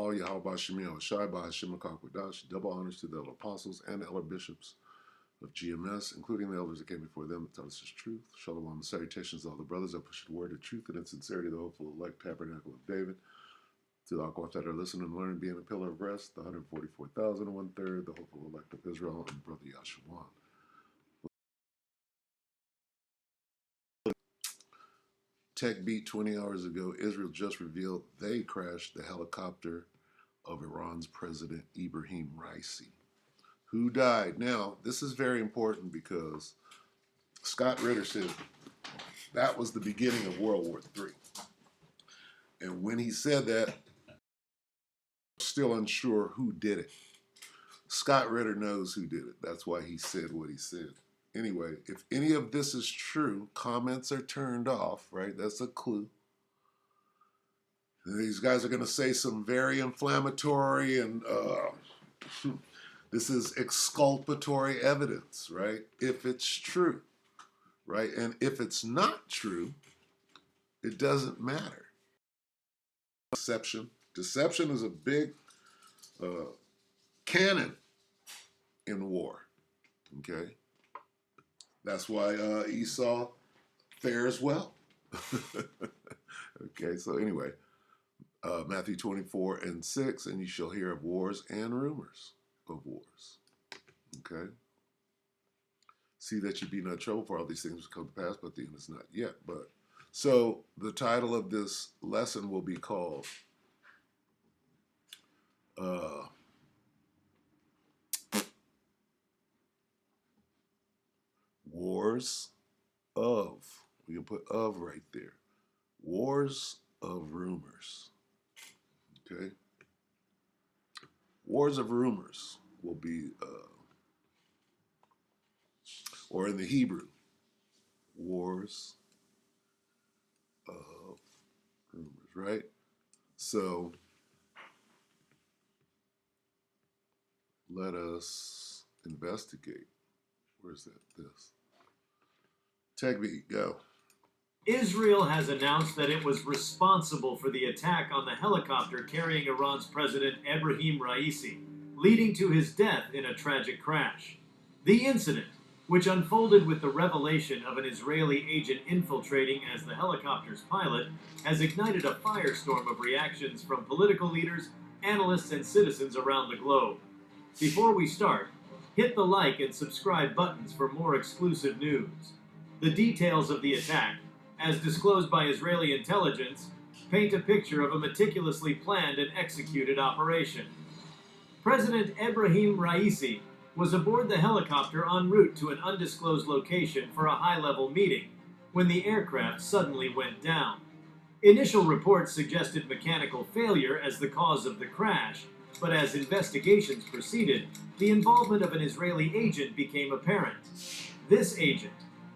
Allah, Yahweh Shemi Shai Hashem Kakwadash. Double honors to the apostles and elder bishops of GMS, including the elders that came before them that taught us his truth. Shalom and salutations to all the brothers that push the word of truth and in sincerity, the hopeful elect tabernacle of David. To the Aquaf that are listening and learning, being a pillar of rest, the 144,000 and 1/3, the hopeful elect of Israel, and Brother Yashawan. Tech beat 20 hours ago, Israel just revealed they crashed the helicopter of Iran's President Ibrahim Raisi, who died. Now, this is very important because Scott Ritter said that was the beginning of World War III. And when he said that, still unsure who did it. Scott Ritter knows who did it. That's why he said what he said. Anyway, if any of this is true, comments are turned off, right? That's a clue. And these guys are going to say some very inflammatory and this is exculpatory evidence, right? If it's true, right? And if it's not true, it doesn't matter. Deception. Deception is a big cannon in war, okay? That's why Esau fares well. Okay, so anyway, Matthew 24:6, and you shall hear of wars and rumors of wars, okay? See that you be not troubled, for all these things will come to pass, but the end is not yet. But so the title of this lesson will be called Wars of, we can put of right there, Wars of Rumors, okay? Wars of Rumors will be, or in the Hebrew, Wars of Rumors, right? So let us investigate. Where's that? This. Tegby, go. Israel has announced that it was responsible for the attack on the helicopter carrying Iran's President Ebrahim Raisi, leading to his death in a tragic crash. The incident, which unfolded with the revelation of an Israeli agent infiltrating as the helicopter's pilot, has ignited a firestorm of reactions from political leaders, analysts, and citizens around the globe. Before we start, hit the like and subscribe buttons for more exclusive news. The details of the attack, as disclosed by Israeli intelligence, paint a picture of a meticulously planned and executed operation. President Ebrahim Raisi was aboard the helicopter en route to an undisclosed location for a high-level meeting when the aircraft suddenly went down. Initial reports suggested mechanical failure as the cause of the crash, but as investigations proceeded, the involvement of an Israeli agent became apparent. This agent,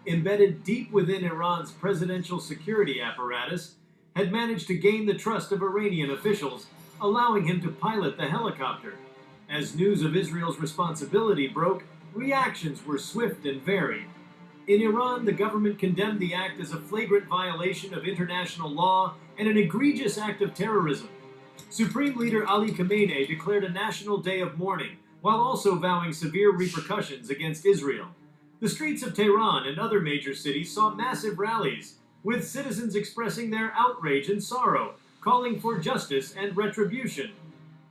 embedded deep within Iran's presidential security apparatus, had managed to gain the trust of Iranian officials, allowing him to pilot the helicopter. As news of Israel's responsibility broke, reactions were swift and varied. In Iran, the government condemned the act as a flagrant violation of international law and an egregious act of terrorism. Supreme Leader Ali Khamenei declared a national day of mourning, while also vowing severe repercussions against Israel. The streets of Tehran and other major cities saw massive rallies, with citizens expressing their outrage and sorrow, calling for justice and retribution.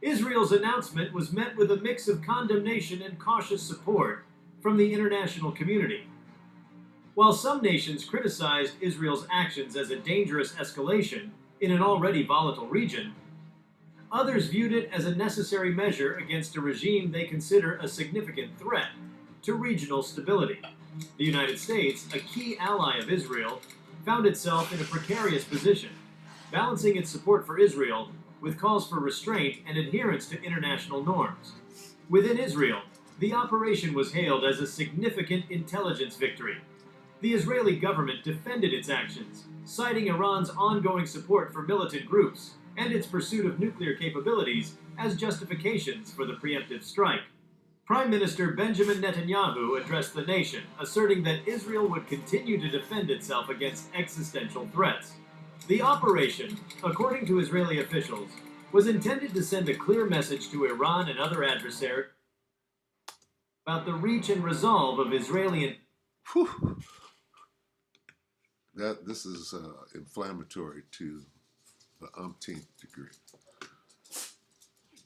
Israel's announcement was met with a mix of condemnation and cautious support from the international community. While some nations criticized Israel's actions as a dangerous escalation in an already volatile region, others viewed it as a necessary measure against a regime they consider a significant threat to regional stability. The United States, a key ally of Israel, found itself in a precarious position, balancing its support for Israel with calls for restraint and adherence to international norms. Within Israel, the operation was hailed as a significant intelligence victory. The Israeli government defended its actions, citing Iran's ongoing support for militant groups and its pursuit of nuclear capabilities as justifications for the preemptive strike. Prime Minister Benjamin Netanyahu addressed the nation, asserting that Israel would continue to defend itself against existential threats. The operation, according to Israeli officials, was intended to send a clear message to Iran and other adversaries about the reach and resolve of Israeli. Whew. This is inflammatory to the umpteenth degree.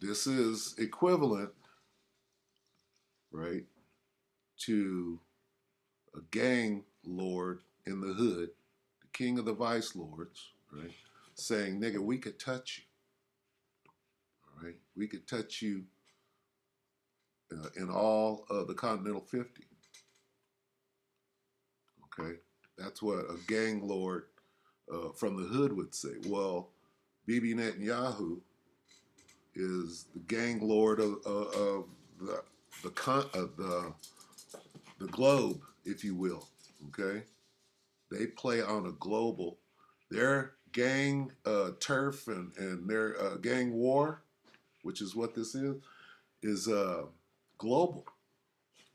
This is equivalent, right, to a gang lord in the hood, the king of the vice lords, right, saying, nigga, we could touch you. All right, we could touch you in all of the Continental 50. Okay, that's what a gang lord from the hood would say. Well, Bibi Netanyahu is the gang lord of the globe, if you will. Okay, they play on a global. Their gang turf and their gang war, which is what this is global.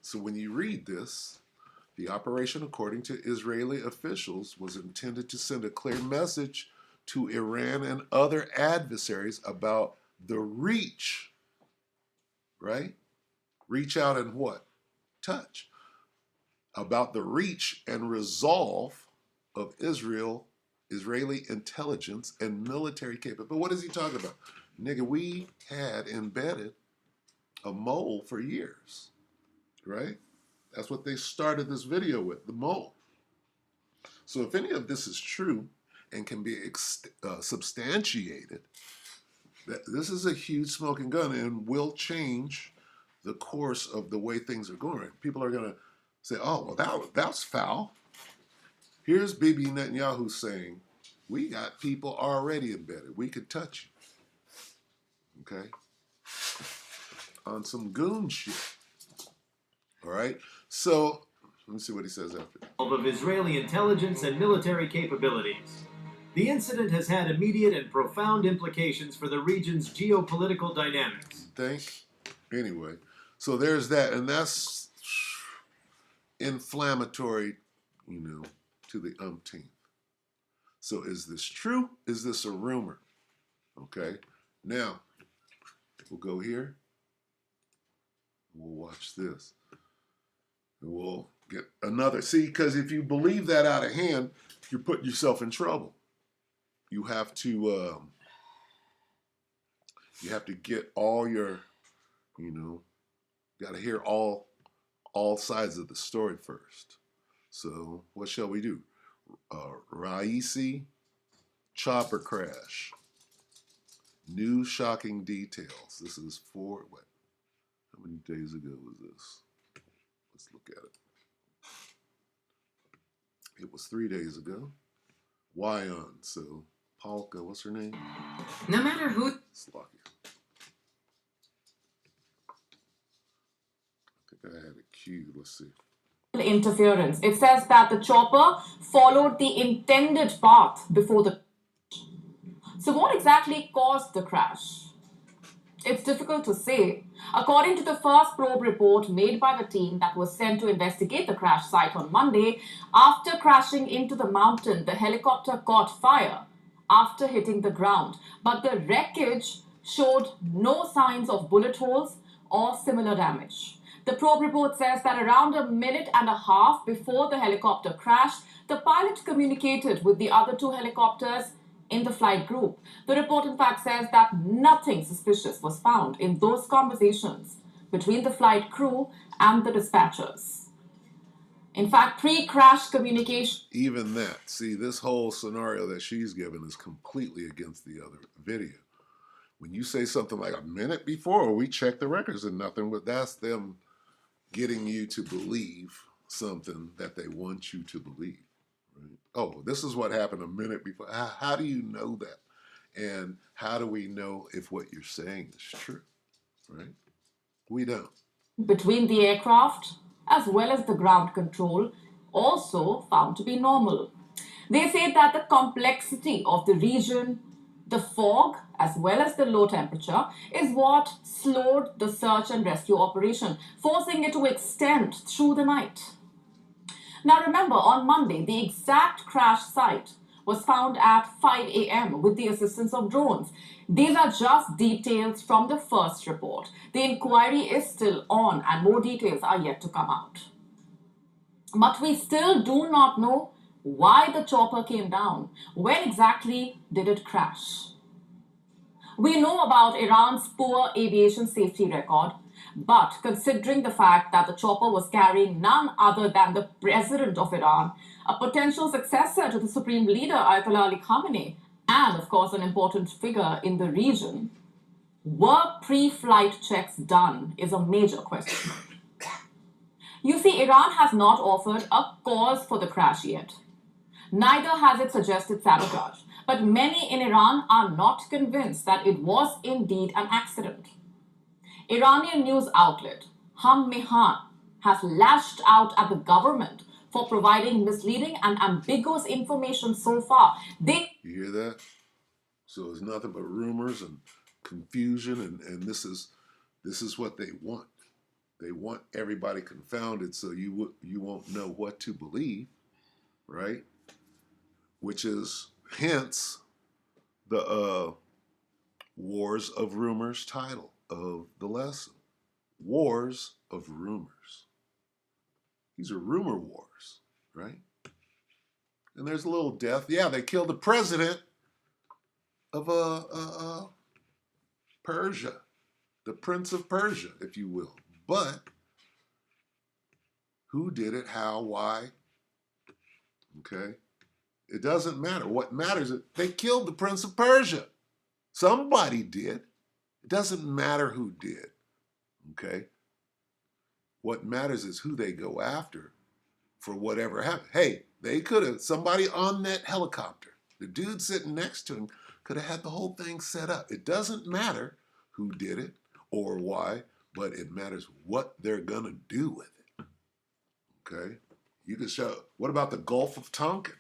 So when you read this, the operation, according to Israeli officials, was intended to send a clear message to Iran and other adversaries about the reach, right? Reach out and what? Touch. About the reach and resolve of Israeli intelligence and military capability. But what is he talking about? Nigga, we had embedded a mole for years, right? That's what they started this video with, the mole. So if any of this is true and can be substantiated, this is a huge smoking gun and will change the course of the way things are going. People are going to say, oh, well, that's foul. Here's Bibi Netanyahu saying, we got people already embedded. We could touch you. Okay? On some goon shit. All right? So, let me see what he says after. Of Israeli intelligence and military capabilities. The incident has had immediate and profound implications for the region's geopolitical dynamics. Anyway, so there's that, and that's inflammatory, to the umpteenth. So is this true? Is this a rumor? Okay, now we'll go here. We'll watch this. And we'll get another. See, because if you believe that out of hand, you're putting yourself in trouble. You have to get all your, got to hear all sides of the story first. So what shall we do? Raisi chopper crash. New shocking details. This is how many days ago was this? Let's look at it. It was 3 days ago. Wyon, so Polka, what's her name? No matter who. Slovakia. I think I had it queued. Let's see. Interference. It says that the chopper followed the intended path before the. So what exactly caused the crash? It's difficult to say. According to the first probe report made by the team that was sent to investigate the crash site on Monday, after crashing into the mountain, the helicopter caught fire after hitting the ground. But the wreckage showed no signs of bullet holes or similar damage. The probe report says that around a minute and a half before the helicopter crashed, the pilot communicated with the other two helicopters in the flight group. The report in fact says that nothing suspicious was found in those conversations between the flight crew and the dispatchers. In fact, pre-crash communication... Even that. See, this whole scenario that she's given is completely against the other video. When you say something like a minute before, we checked the records and nothing, but that's them getting you to believe something that they want you to believe. Right? Oh, this is what happened a minute before. How do you know that? And how do we know if what you're saying is true? Right? We don't. Between the aircraft as well as the ground control also found to be normal. They say that the complexity of the region, the fog as well as the low temperature is what slowed the search and rescue operation, forcing it to extend through the night. Now remember, on Monday, the exact crash site was found at 5 a.m. with the assistance of drones. These are just details from the first report. The inquiry is still on and more details are yet to come out. But we still do not know why the chopper came down. When exactly did it crash? We know about Iran's poor aviation safety record, but considering the fact that the chopper was carrying none other than the president of Iran, a potential successor to the supreme leader Ayatollah Ali Khamenei, and of course an important figure in the region, were pre-flight checks done is a major question. You see, Iran has not offered a cause for the crash yet. Neither has it suggested sabotage, but many in Iran are not convinced that it was indeed an accident. Iranian news outlet Ham Mehan has lashed out at the government for providing misleading and ambiguous information so far. You hear that? So it's nothing but rumors and confusion, and this is what they want. They want everybody confounded so you won't know what to believe, right? Which is hence the Wars of Rumors title of the lesson. Wars of Rumors. These are rumor wars, right? And there's a little death. Yeah, they killed the president of Persia, the Prince of Persia, if you will. But who did it, how, why? Okay? It doesn't matter. What matters is they killed the Prince of Persia. Somebody did. It doesn't matter who did. Okay? What matters is who they go after for whatever happened. Hey, they could have, somebody on that helicopter, the dude sitting next to him could have had the whole thing set up. It doesn't matter who did it or why, but it matters what they're going to do with it. Okay? You can show, what about the Gulf of Tonkin?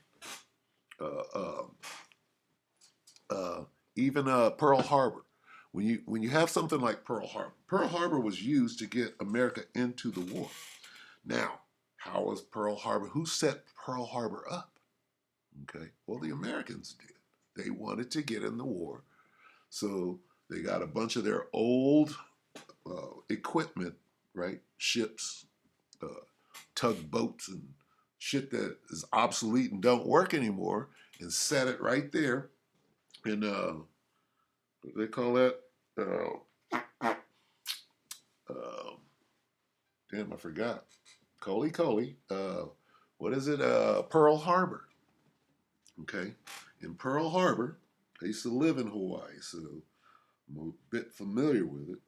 Even Pearl Harbor. When you have something like Pearl Harbor was used to get America into the war. Now, how was Pearl Harbor? Who set Pearl Harbor up? Okay, well, the Americans did. They wanted to get in the war, so they got a bunch of their old equipment, right? Ships, tugboats, and shit that is obsolete and don't work anymore, and set it right there in what do they call that? Damn, I forgot. Coley. What is it? Pearl Harbor. Okay, in Pearl Harbor, I used to live in Hawaii, so I'm a bit familiar with it.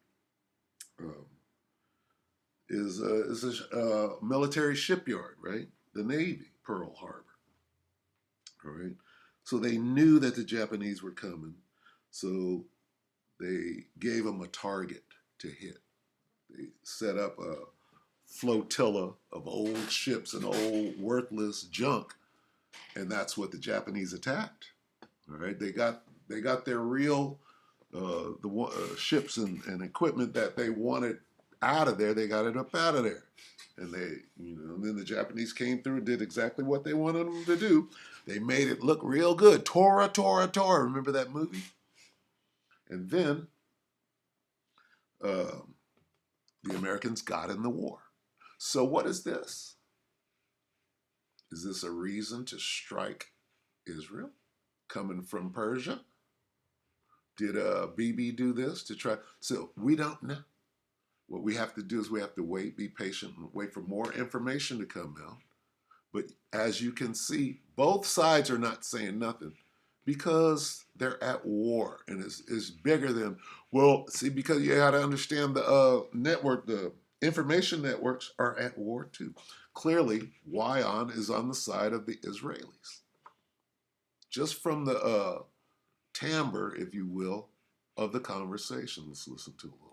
Is a military shipyard, right? The Navy, Pearl Harbor. All right. So they knew that the Japanese were coming, so they gave them a target to hit. They set up a flotilla of old ships and old worthless junk, and that's what the Japanese attacked. All right. They got their real ships and equipment that they wanted out of there. They got it up out of there. And and then the Japanese came through and did exactly what they wanted them to do. They made it look real good. Tora. Remember that movie? And then the Americans got in the war. So what is this? Is this a reason to strike Israel coming from Persia? Did Bibi do this to try? So we don't know. What we have to do is we have to wait, be patient, and wait for more information to come out. But as you can see, both sides are not saying nothing because they're at war, and it's bigger than, well, see, because you got to understand the network, the information networks are at war too. Clearly, WION is on the side of the Israelis. Just from the timbre, if you will, of the conversation, let's listen to a little.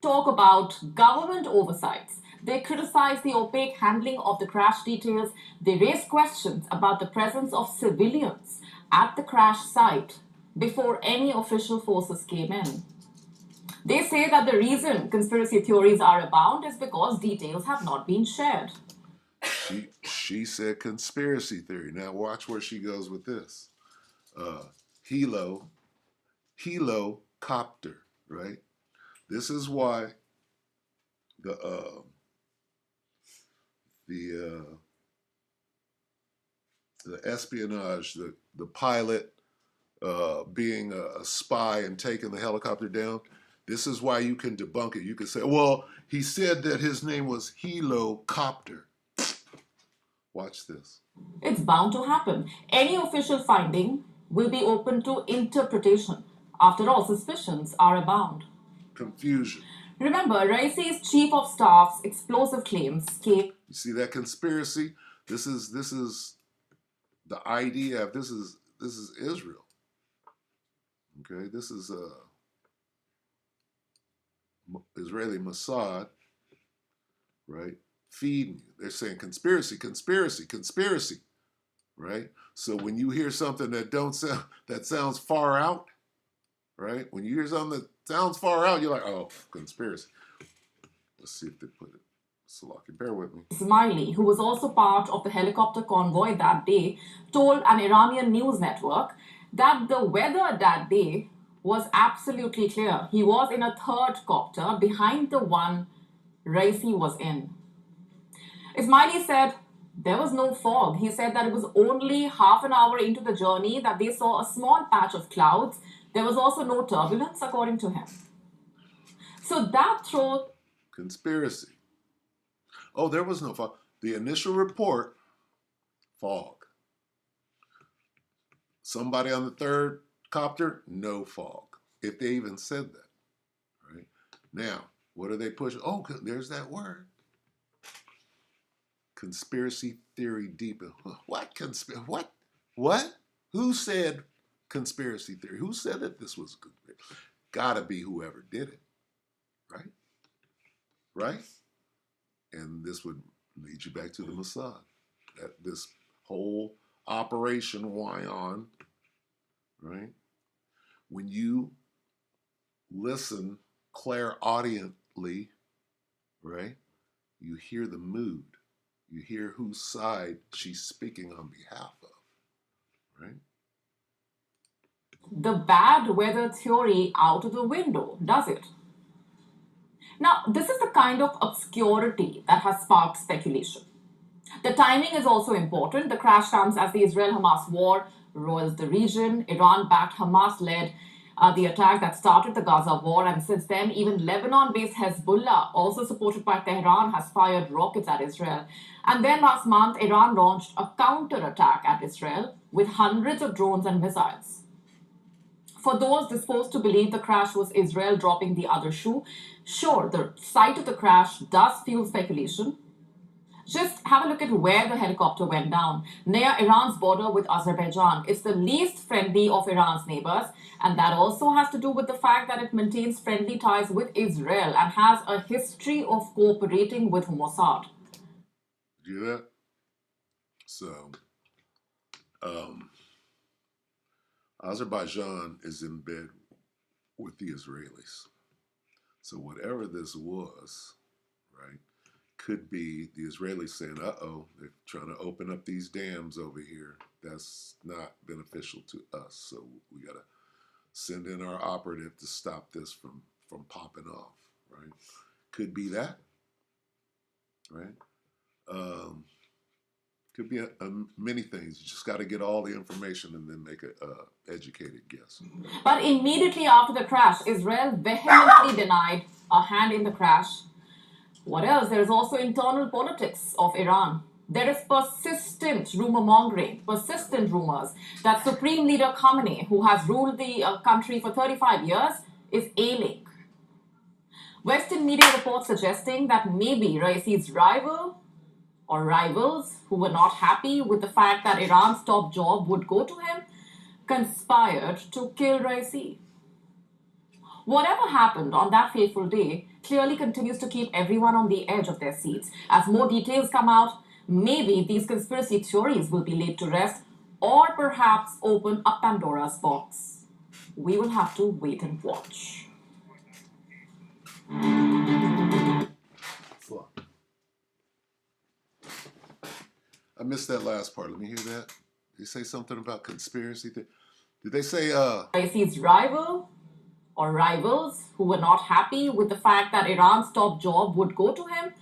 Talk about government oversights. They criticize the opaque handling of the crash details. They raise questions about the presence of civilians at the crash site before any official forces came in. They say that the reason conspiracy theories are abound is because details have not been shared. She said conspiracy theory. Now watch where she goes with this. Helo, Helocopter, right? This is why the the uh, the espionage, the pilot being a spy and taking the helicopter down. This is why you can debunk it. You can say, well, he said that his name was Helocopter. Watch this. It's bound to happen. Any official finding will be open to interpretation. After all, suspicions are abound. Confusion. Remember, Raisi's chief of staff's explosive claims came. You see that conspiracy? This is the idea. This is Israel. Okay, this is Israeli Mossad, right? Feeding you. They're saying conspiracy, conspiracy, conspiracy, right? So when you hear something that sounds far out, right? When you hear something that sounds far out, you're like, oh, conspiracy. Let's see if they put it. Salaki, bear with me. Ismaili, who was also part of the helicopter convoy that day, told an Iranian news network that the weather that day was absolutely clear. He was in a third copter behind the one Raisi was in. Ismaili said there was no fog. He said that it was only half an hour into the journey that they saw a small patch of clouds. There was also no turbulence, according to him. So that throws conspiracy. Oh, there was no fog. The initial report, fog. Somebody on the third copter, no fog. If they even said that, right? Now, what are they pushing? Oh, there's that word. Conspiracy theory deep. What? What? Who said conspiracy theory? Who said that this was conspiracy? Gotta be whoever did it, right? Right? And this would lead you back to the Mossad. That this whole Operation Wyon, right? When you listen clairaudiently, right? You hear the mood. You hear whose side she's speaking on behalf of, right? the bad weather theory out of the window, does it? Now, this is the kind of obscurity that has sparked speculation. The timing is also important. The crash comes as the Israel-Hamas war roils the region. Iran-backed Hamas-led the attack that started the Gaza war, and since then, even Lebanon-based Hezbollah, also supported by Tehran, has fired rockets at Israel. And then last month, Iran launched a counter-attack at Israel with hundreds of drones and missiles. For those disposed to believe the crash was Israel dropping the other shoe, sure, the site of the crash does fuel speculation. Just have a look at where the helicopter went down, near Iran's border with Azerbaijan. It's the least friendly of Iran's neighbors, and that also has to do with the fact that it maintains friendly ties with Israel and has a history of cooperating with Mossad. Did you hear that? So, Azerbaijan is in bed with the Israelis. So whatever this was, right, could be the Israelis saying, uh-oh, they're trying to open up these dams over here. That's not beneficial to us. So we got to send in our operative to stop this from popping off, right? Could be that, right? Could be many things. You just got to get all the information and then make an educated guess. But immediately after the crash, Israel vehemently denied a hand in the crash. What else? There is also internal politics of Iran. There is persistent rumor mongering, persistent rumors that Supreme Leader Khamenei, who has ruled the country for 35 years, is ailing. Western media reports suggesting that maybe Raisi's rival or rivals who were not happy with the fact that Iran's top job would go to him conspired to kill Raisi. Whatever happened on that fateful day clearly continues to keep everyone on the edge of their seats. As more details come out, maybe these conspiracy theories will be laid to rest or perhaps open a Pandora's box. We will have to wait and watch. I missed that last part. Let me hear that. Did you say something about conspiracy? Did they say Raisi's rival or rivals who were not happy with the fact that Iran's top job would go to him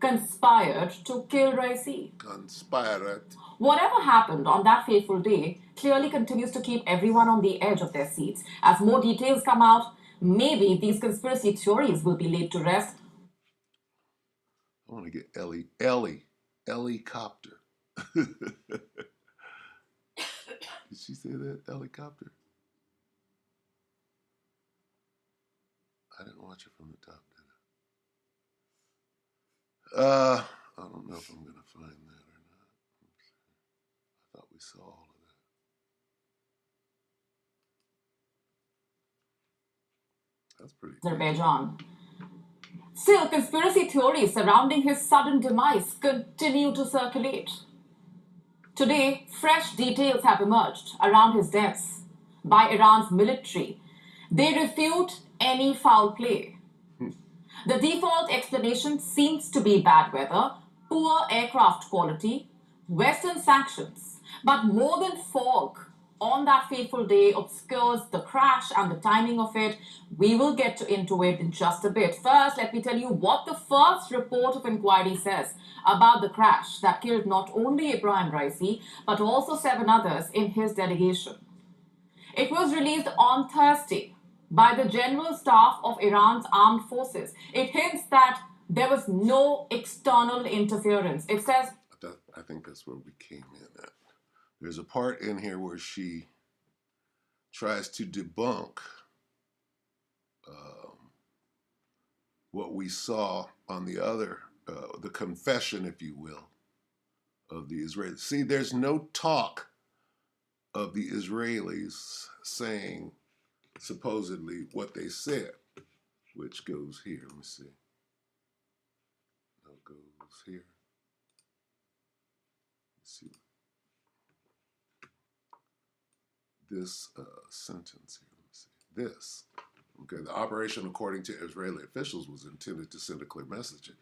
conspired to kill Raisi. conspired? Whatever happened on that fateful day clearly continues to keep everyone on the edge of their seats. As more details come out, maybe these conspiracy theories will be laid to rest. I want to get Ellie Copter. Did she say that? Helicopter? I didn't watch it from the top, did I? I don't know if I'm going to find that or not. I thought we saw all of that. That's pretty cool. Azerbaijan. Still, conspiracy theories surrounding his sudden demise continue to circulate. Today, fresh details have emerged around his death by Iran's military. They refute any foul play. The default explanation seems to be bad weather, poor aircraft quality, Western sanctions. But more than fog on that fateful day obscures the crash and the timing of it. We will get into it in just a bit. First, let me tell you what the first report of inquiry says about the crash that killed not only Ibrahim Raisi, but also 7 others in his delegation. It was released on Thursday by the General Staff of Iran's armed forces. It hints that there was no external interference. It says, I think that's where we came in at. There's a part in here where she tries to debunk what we saw on the other, the confession, if you will, of the Israelis. See, there's no talk of the Israelis saying supposedly what they said, which goes here. Let me see. No, it goes here. Let's see. This sentence here. Let me see. This. Okay, the operation, according to Israeli officials, was intended to send a clear message.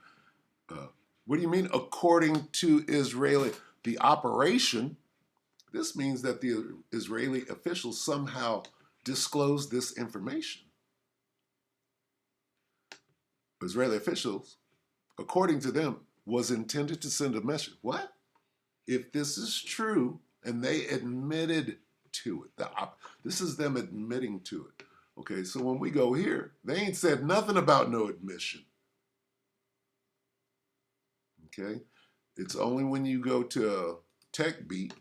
What do you mean, according to Israeli? The operation, this means that the Israeli officials somehow disclosed this information. Israeli officials, according to them, was intended to send a message. What? If this is true, and they admitted to it, this is them admitting to it. Okay, so when we go here, they ain't said nothing about no admission. Okay, it's only when you go to TechBeat,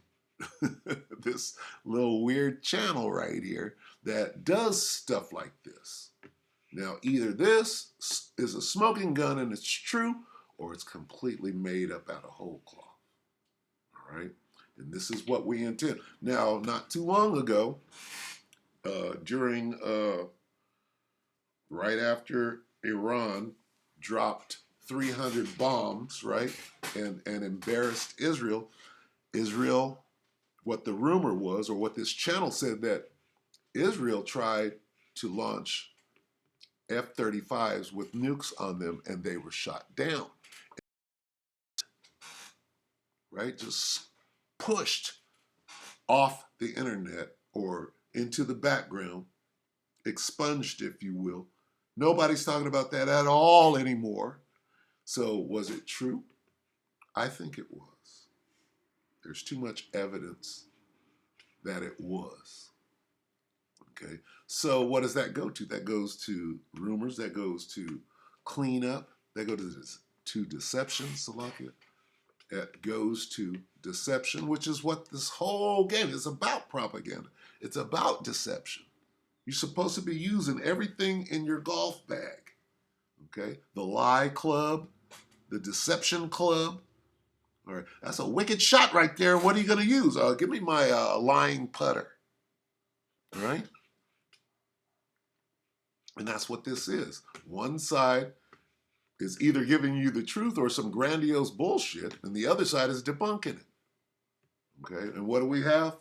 this little weird channel right here, that does stuff like this. Now, either this is a smoking gun and it's true, or it's completely made up out of whole cloth. All right, and this is what we intend. Now, not too long ago, during right after Iran dropped 300 bombs, right, and embarrassed Israel, what the rumor was, or what this channel said, that Israel tried to launch F-35s with nukes on them, and they were shot down. Right, just pushed off the internet or into the background, expunged, if you will. Nobody's talking about that at all anymore. So was it true? I think it was. There's too much evidence that it was. Okay, so what does that go to? That goes to rumors, that goes to cleanup, that goes to deception, Salakia. That goes to deception, which is what this whole game is about. Propaganda. It's about deception. You're supposed to be using everything in your golf bag. Okay? The lie club, the deception club. All right, that's a wicked shot right there. What are you going to use? Give me my lying putter. All right? And that's what this is. One side is either giving you the truth or some grandiose bullshit, and the other side is debunking it. Okay, and what do we have?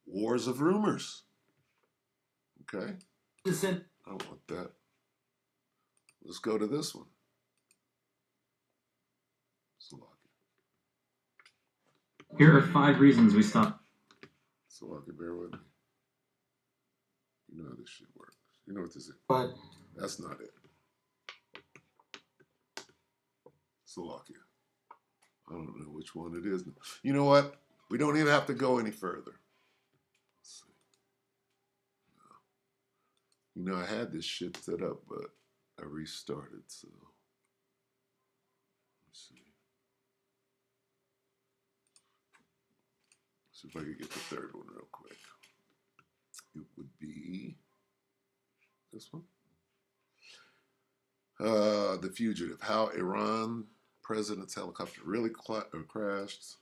Wars of rumors. Okay, I don't want that. Let's go to this one. Here are 5 reasons we stopped. Salaki, bear with me. You know how this shit works. You know what this is. But That's not it. Slovakia. I don't know which one it is. You know what? We don't even have to go any further. Let's see. No. You know, I had this shit set up, but I restarted, so let's see. See if I can get the third one real quick. It would be this one. The Fugitive, how Iran president's helicopter really crashed.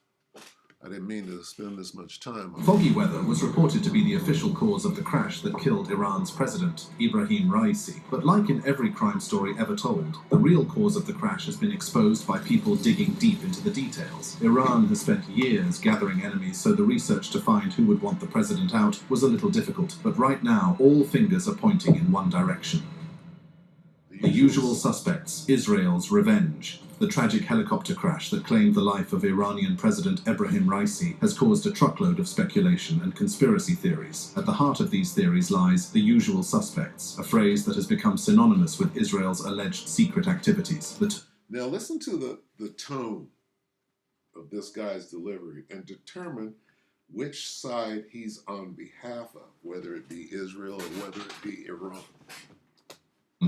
I didn't mean to spend this much time on Foggy weather was reported to be the official cause of the crash that killed Iran's president, Ibrahim Raisi. But like in every crime story ever told, the real cause of the crash has been exposed by people digging deep into the details. Iran has spent years gathering enemies, so the research to find who would want the president out was a little difficult. But right now, all fingers are pointing in one direction. The usual suspects, Israel's revenge. The tragic helicopter crash that claimed the life of Iranian President Ebrahim Raisi has caused a truckload of speculation and conspiracy theories. At the heart of these theories lies the usual suspects, a phrase that has become synonymous with Israel's alleged secret activities. Now listen to the tone of this guy's delivery and determine which side he's on behalf of, whether it be Israel or whether it be Iran.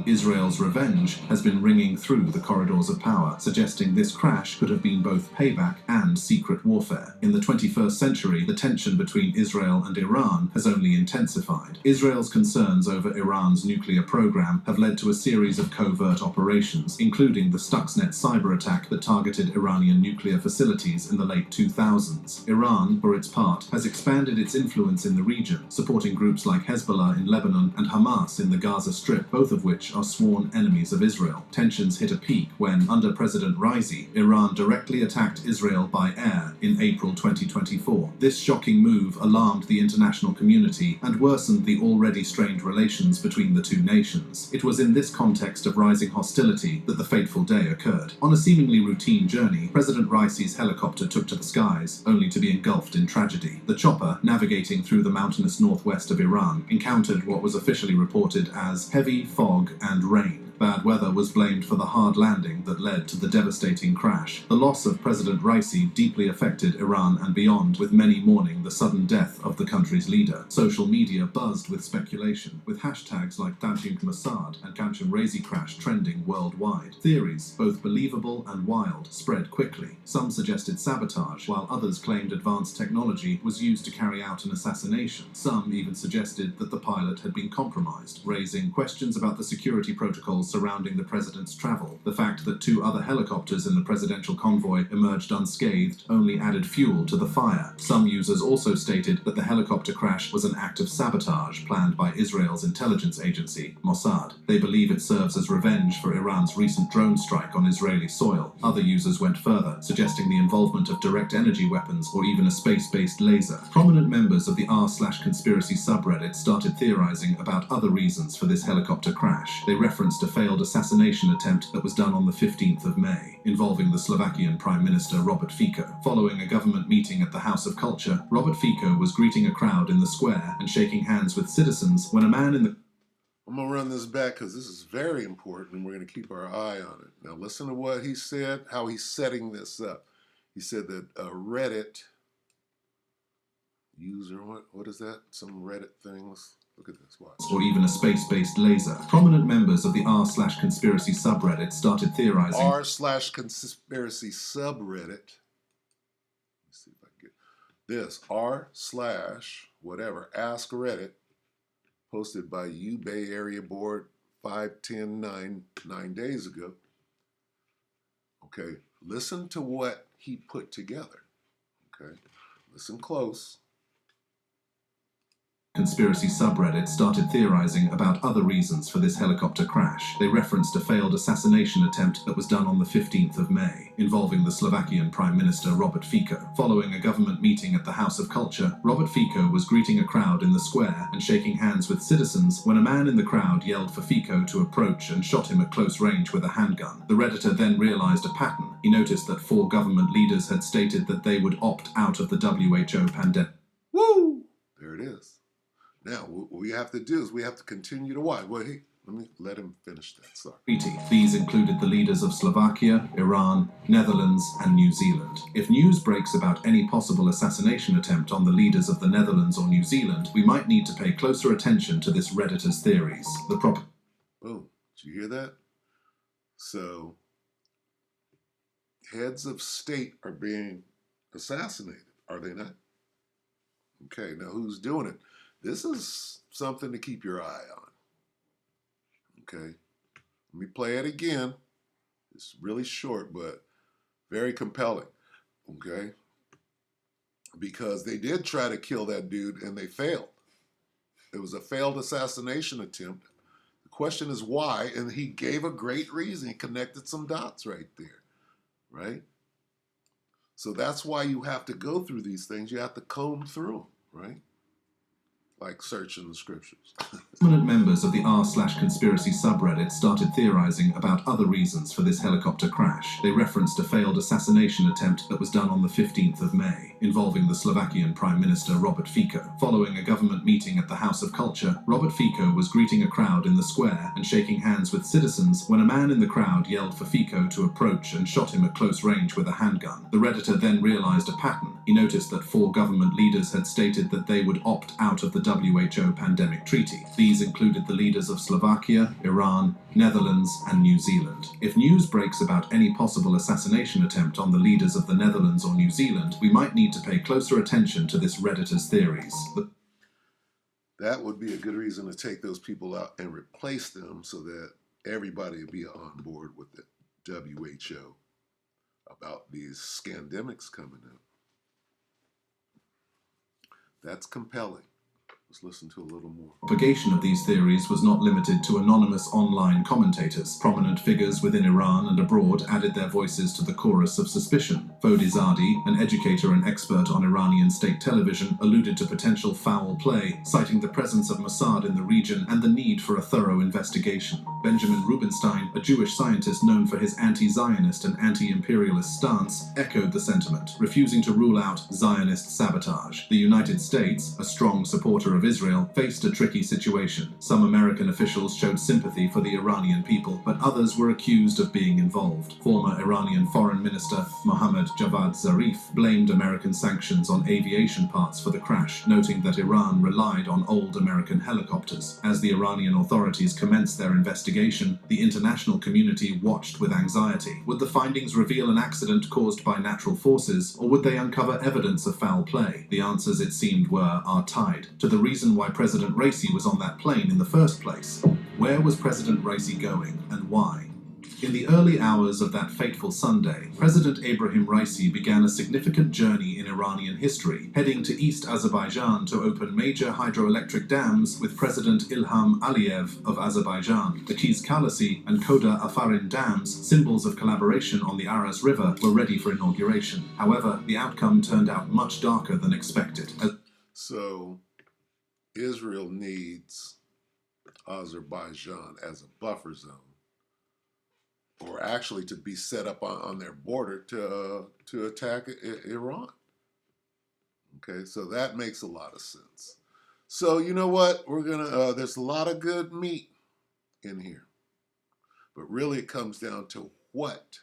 Israel's revenge has been ringing through the corridors of power, suggesting this crash could have been both payback and secret warfare. In the 21st century, the tension between Israel and Iran has only intensified. Israel's concerns over Iran's nuclear program have led to a series of covert operations, including the Stuxnet cyber attack that targeted Iranian nuclear facilities in the late 2000s. Iran, for its part, has expanded its influence in the region, supporting groups like Hezbollah in Lebanon and Hamas in the Gaza Strip, both of which are sworn enemies of Israel. Tensions hit a peak when, under President Raisi, Iran directly attacked Israel by air in April 2024. This shocking move alarmed the international community and worsened the already strained relations between the two nations. It was in this context of rising hostility that the fateful day occurred. On a seemingly routine journey, President Raisi's helicopter took to the skies, only to be engulfed in tragedy. The chopper, navigating through the mountainous northwest of Iran, encountered what was officially reported as heavy fog and rain. Bad weather was blamed for the hard landing that led to the devastating crash. The loss of President Raisi deeply affected Iran and beyond, with many mourning the sudden death of the country's leader. Social media buzzed with speculation, with hashtags like Tajim Mossad and Kancham Raisi crash trending worldwide. Theories, both believable and wild, spread quickly. Some suggested sabotage, while others claimed advanced technology was used to carry out an assassination. Some even suggested that the pilot had been compromised, raising questions about the security protocols surrounding the president's travel. The fact that two other helicopters in the presidential convoy emerged unscathed only added fuel to the fire. Some users also stated that the helicopter crash was an act of sabotage planned by Israel's intelligence agency, Mossad. They believe it serves as revenge for Iran's recent drone strike on Israeli soil. Other users went further, suggesting the involvement of direct energy weapons or even a space-based laser. Prominent members of the r/conspiracy subreddit started theorizing about other reasons for this helicopter crash. They referenced a failed assassination attempt that was done on the 15th of May, involving the Slovakian Prime Minister Robert Fico. Following a government meeting at the House of Culture, Robert Fico was greeting a crowd in the square and shaking hands with citizens when a man in the... I'm going to run this back because this is very important and we're going to keep our eye on it. Now listen to what he said, how he's setting this up. He said that a Reddit user, what is that? Some Reddit things? Look at this, watch. Or even a space-based laser. Prominent members of the r/conspiracy subreddit started theorizing... r/conspiracy subreddit. Let's see if I can get this. r/whatever, ask Reddit, posted by U Bay Area Board 510-9 days ago. Okay, listen to what he put together. Okay, listen close. Conspiracy subreddit started theorizing about other reasons for this helicopter crash. They referenced a failed assassination attempt that was done on the 15th of May, involving the Slovakian Prime Minister Robert Fico. Following a government meeting at the House of Culture, Robert Fico was greeting a crowd in the square and shaking hands with citizens when a man in the crowd yelled for Fico to approach and shot him at close range with a handgun. The Redditor then realized a pattern. He noticed that 4 government leaders had stated that they would opt out of the WHO pandemic. Woo! There it is. Now, what we have to do is we have to continue to watch. Well, hey, let him finish that. Sorry. Treaty. These included the leaders of Slovakia, Iran, Netherlands, and New Zealand. If news breaks about any possible assassination attempt on the leaders of the Netherlands or New Zealand, we might need to pay closer attention to this Redditor's theories. Boom. Did you hear that? So, heads of state are being assassinated, are they not? Okay, now who's doing it? This is something to keep your eye on. Okay, let me play it again. It's really short, but very compelling. Okay, because they did try to kill that dude and they failed. It was a failed assassination attempt. The question is why, and he gave a great reason. He connected some dots right there, right? So that's why you have to go through these things. You have to comb through them, right? Like searching the scriptures. Prominent members of the r/conspiracy subreddit started theorizing about other reasons for this helicopter crash. They referenced a failed assassination attempt that was done on the 15th of May, involving the Slovakian Prime Minister Robert Fico. Following a government meeting at the House of Culture, Robert Fico was greeting a crowd in the square and shaking hands with citizens when a man in the crowd yelled for Fico to approach and shot him at close range with a handgun. The Redditor then realized a pattern. He noticed that 4 government leaders had stated that they would opt out of the WHO pandemic treaty. These included the leaders of Slovakia, Iran, Netherlands, and New Zealand. If news breaks about any possible assassination attempt on the leaders of the Netherlands or New Zealand, we might need to pay closer attention to this Redditor's theories. That would be a good reason to take those people out and replace them so that everybody would be on board with the WHO about these scandemics coming up. That's compelling. Let's listen to a little more. Propagation of these theories was not limited to anonymous online commentators. Prominent figures within Iran and abroad added their voices to the chorus of suspicion. Fodi Zadi, an educator and expert on Iranian state television, alluded to potential foul play, citing the presence of Mossad in the region and the need for a thorough investigation. Benjamin Rubinstein, a Jewish scientist known for his anti-Zionist and anti-imperialist stance, echoed the sentiment, refusing to rule out Zionist sabotage. The United States, a strong supporter of Israel, faced a tricky situation. Some American officials showed sympathy for the Iranian people, but others were accused of being involved. Former Iranian Foreign Minister Mohammad Javad Zarif blamed American sanctions on aviation parts for the crash, noting that Iran relied on old American helicopters. As the Iranian authorities commenced their investigation, the international community watched with anxiety. Would the findings reveal an accident caused by natural forces, or would they uncover evidence of foul play? The answers, it seemed, are tied to the reason why President Raisi was on that plane in the first place. Where was President Raisi going, and why? In the early hours of that fateful Sunday, President Ebrahim Raisi began a significant journey in Iranian history, heading to East Azerbaijan to open major hydroelectric dams with President Ilham Aliyev of Azerbaijan. The Kizkalasi and Koda Afarin dams, symbols of collaboration on the Aras River, were ready for inauguration. However, the outcome turned out much darker than expected. So, Israel needs Azerbaijan as a buffer zone, or actually to be set up on their border to attack Iran. Okay, so that makes a lot of sense. So you know what? We're gonna. There's a lot of good meat in here, but really it comes down to what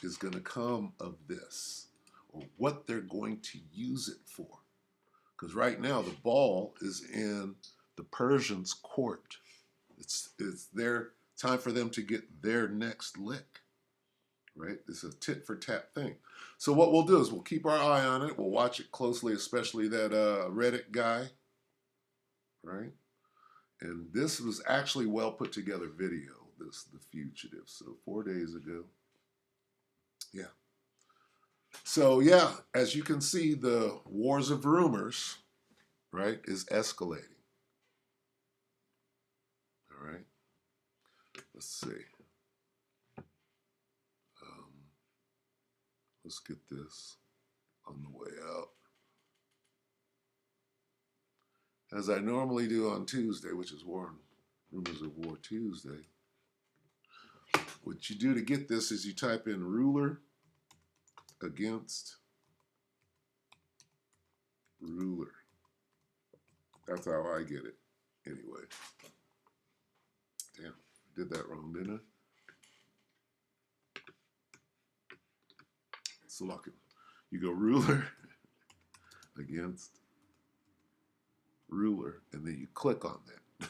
is going to come of this, or what they're going to use it for. Because right now the ball is in the Persians' court. It's their time for them to get their next lick, right? It's a tit for tat thing. So what we'll do is we'll keep our eye on it. We'll watch it closely, especially that Reddit guy, right? And this was actually well put together video, this The Fugitive. So 4 days ago. Yeah. So yeah, as you can see, the wars of rumors, right, is escalating. All right. Let's see. Let's get this on the way out. As I normally do on Tuesday, which is Rumors of War Tuesday, what you do to get this is you type in ruler against ruler. That's how I get it. Anyway. Damn, I did that wrong, didn't I? Slucking. You go ruler against ruler, and then you click on that.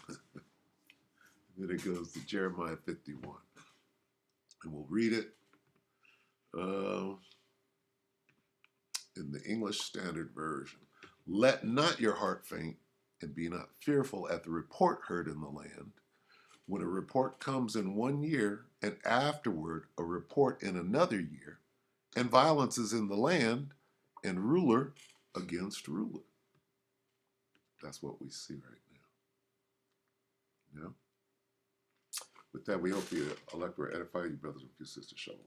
Then it goes to Jeremiah 51. And we'll read it in the English Standard Version. Let not your heart faint, and be not fearful at the report heard in the land. When a report comes in 1 year, and afterward a report in another year, and violence is in the land, and ruler against ruler. That's what we see right now. Yeah. With that, we hope the elect will edify you, brothers and sisters. Shalom.